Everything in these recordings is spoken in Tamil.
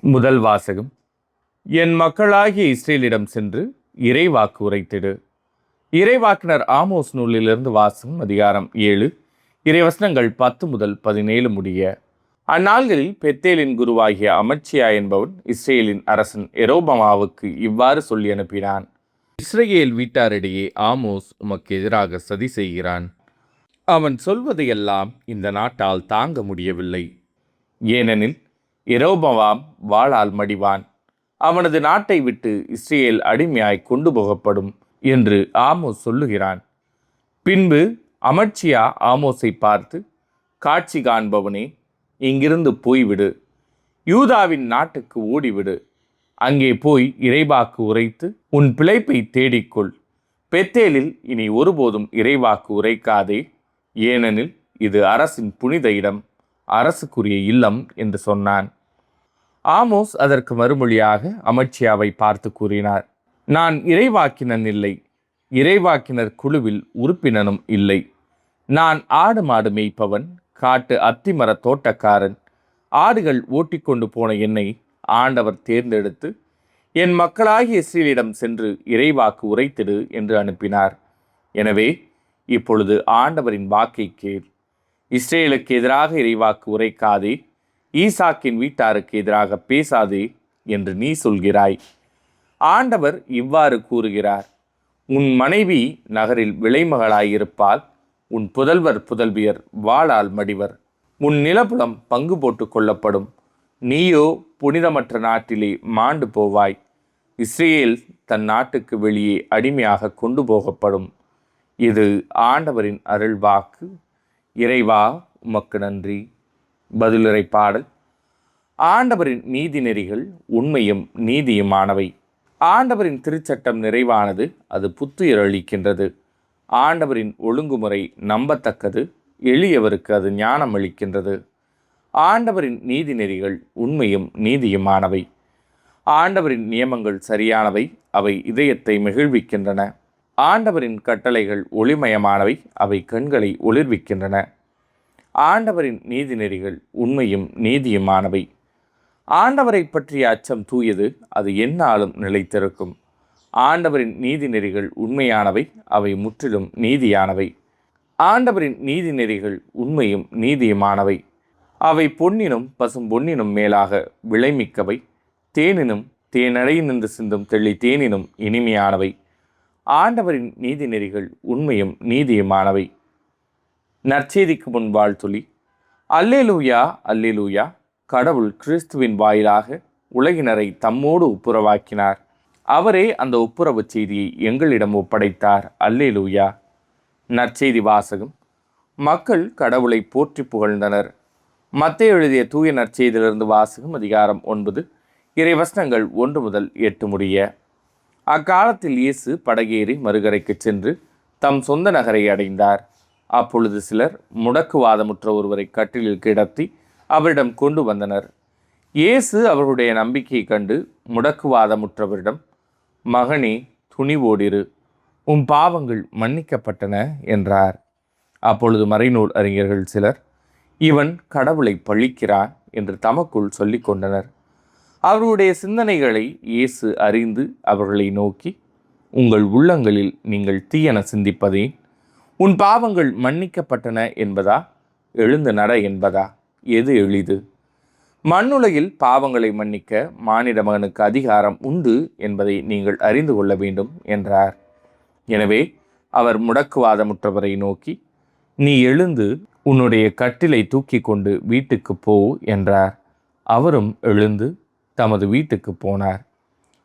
முதல் வாசகம். என் மக்களாகிய இஸ்ரேலிடம் சென்று இறைவாக்கு உரைத்திடு. இறைவாக்கினர் ஆமோஸ் நூலிலிருந்து வாசகம். அதிகாரம் 7, இறைவசனங்கள் 10 முதல் 17 முடிய. அந்நாள்களில் பெத்தேலின் குருவாகிய அமர்ச்சியா என்பவன் இஸ்ரேலின் அரசன் எரோபமாவுக்கு இவ்வாறு சொல்லி அனுப்பினான். இஸ்ரேல் வீட்டாரிடையே ஆமோஸ் உமக்கு எதிராக சதி செய்கிறான். அவன் சொல்வதையெல்லாம் இந்த நாட்டால் தாங்க முடியவில்லை. ஏனெனில் எரோபவாம் வாளால் மடிவான், அவனது நாட்டை விட்டு இஸ்ரேல் அடிமையாய் கொண்டு போகப்படும் என்று ஆமோஸ் சொல்லுகிறான். பின்பு அமர்ச்சியா ஆமோஸை பார்த்து, காட்சி காண்பவனே, இங்கிருந்து போய்விடு, யூதாவின் நாட்டுக்கு ஓடிவிடு. அங்கே போய் இறைவாக்கு உரைத்து உன் பிழைப்பை தேடிக்கொள். பெத்தேலில் இனி ஒருபோதும் இறைவாக்கு உரைக்காதே, ஏனெனில் இது அரசின் புனித இடம், அரசுக்குரிய இல்லம் என்று சொன்னான். ஆமோஸ் அதற்கு மறுமொழியாக அமர்ச்சியாவை பார்த்து கூறினார், நான் இறைவாக்கினன் இல்லை, இறைவாக்கினர் குழுவில் உறுப்பினனும் இல்லை. நான் ஆடு மாடு மேய்ப்பவன், காட்டு அத்திமர தோட்டக்காரன். ஆடுகள் ஓட்டிக்கொண்டு போன என்னை ஆண்டவர் தேர்ந்தெடுத்து என் மக்களாகிய இஸ்ரேலிடம் சென்று இறைவாக்கு உரைத்திடு என்று அனுப்பினார். எனவே இப்பொழுது ஆண்டவரின் வாக்கை கேள். இஸ்ரேலுக்கு எதிராக இறைவாக்கு உரைக்காதே, ஈசாக்கின் வீட்டாருக்கு எதிராக பேசாதே என்று நீ சொல்கிறாய். ஆண்டவர் இவ்வாறு கூறுகிறார், உன் மனைவி நகரில் விலைமகளாயிருப்பால், உன் புதல்வர் புதல்வியர் வாளால் மடிவர், உன் நிலப்புலம் பங்கு போட்டு கொள்ளப்படும், நீயோ புனிதமற்ற நாட்டிலே மாண்டு போவாய். இஸ்ரேல் தன் நாட்டுக்கு வெளியே அடிமையாக கொண்டு போகப்படும். இது ஆண்டவரின் அருள்வாக்கு. இறைவா, உமக்கு நன்றி. பதிலுரை பாடல். ஆண்டவரின் நீதி நெறிகள் உண்மையும் நீதியுமானவை. ஆண்டவரின் திருச்சட்டம் நிறைவானது, அது புத்துயிர் அளிக்கின்றது. ஆண்டவரின் ஒழுங்குமுறை நம்பத்தக்கது, எளியவருக்கு அது ஞானம் அளிக்கின்றது. ஆண்டவரின் நீதி நெறிகள் உண்மையும் நீதியுமானவை. ஆண்டவரின் நியமங்கள் சரியானவை, அவை இதயத்தை மகிழ்விக்கின்றன. ஆண்டவரின் கட்டளைகள் ஒளிமயமானவை, அவை கண்களை ஒளிர்விக்கின்றன. ஆண்டவரின் நீதி நெறிகள் உண்மையும் நீதியுமானவை. ஆண்டவரை பற்றிய அச்சம் தூயது, அது எந்நாளும் நிலைத்திருக்கும். ஆண்டவரின் நீதி நெறிகள் உண்மையானவை, அவை முற்றிலும் நீதியானவை. ஆண்டவரின் நீதி நெறிகள் உண்மையும் நீதியுமானவை. அவை பொன்னினும் பசும் பொன்னினும் மேலாக விலைமிக்கவை, தேனினும் தேனடையினின்று சிந்தும் தெளி தேனினும் இனிமையானவை. ஆண்டவரின் நீதி நெறிகள் உண்மையும் நீதியுமானவை. நற்செய்திக்கு முன் வாழ்த்துளி. அல்லேலூயா, அல்லேலூயா. கடவுள் கிறிஸ்துவின் வாயிலாக உலகினரை தம்மோடு ஒப்புரவாக்கினார். அவரே அந்த ஒப்புரவு செய்தியை எங்களிடம் ஒப்படைத்தார். அல்லேலூயா. நற்செய்தி வாசகம். மக்கள் கடவுளை போற்றி புகழ்ந்தனர். மத்தேயு எழுதிய தூய நற்செய்தியிலிருந்து வாசகம். அதிகாரம் 9, இறைவசனங்கள் 1 முதல் 8 முடிய. அக்காலத்தில் இயேசு படகேறி மறுகரைக்கு சென்று தம் சொந்த நகரை அடைந்தார். அப்பொழுது சிலர் முடக்குவாதமுற்ற ஒருவரை கட்டிலில் கிடத்தி அவரிடம் கொண்டு வந்தனர். இயேசு அவர்களுடைய நம்பிக்கையை கண்டு முடக்குவாதமுற்றவரிடம், மகனே, துணிவோடிரு, உம் பாவங்கள் மன்னிக்கப்பட்டன என்றார். அப்பொழுது மறைநூல் அறிஞர்கள் சிலர், இவன் கடவுளை பழிக்கிறான் என்று தமக்குள் சொல்லி கொண்டனர். அவர்களுடைய சிந்தனைகளை இயேசு அறிந்து அவர்களை நோக்கி, உங்கள் உள்ளங்களில் நீங்கள் தீயன சிந்திப்பதே, உன் பாவங்கள் மன்னிக்கப்பட்டன என்பதா, எழுந்து நட என்பதா, எது எளிது? மண்ணுலகில் பாவங்களை மன்னிக்க மானிட மகனுக்கு அதிகாரம் உண்டு என்பதை நீங்கள் அறிந்து கொள்ள வேண்டும் என்றார். எனவே அவர் முடக்குவாதமுற்றவரை நோக்கி, நீ எழுந்து உன்னுடைய கட்டிலை தூக்கி கொண்டு வீட்டுக்கு போ என்றார். அவரும் எழுந்து தமது வீட்டுக்கு போனார்.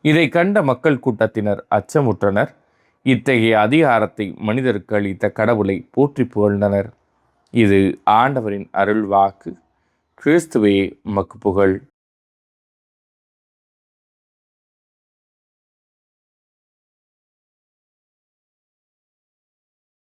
இதை கண்ட மக்கள் கூட்டத்தினர் அச்சமுற்றனர். இத்தகைய அதிகாரத்தை மனிதருக்கு அளித்த கடவுளை போற்றி புகழ்ந்தனர். இது ஆண்டவரின் அருள் வாக்கு. கிறிஸ்துவே உமக்கு புகழ்.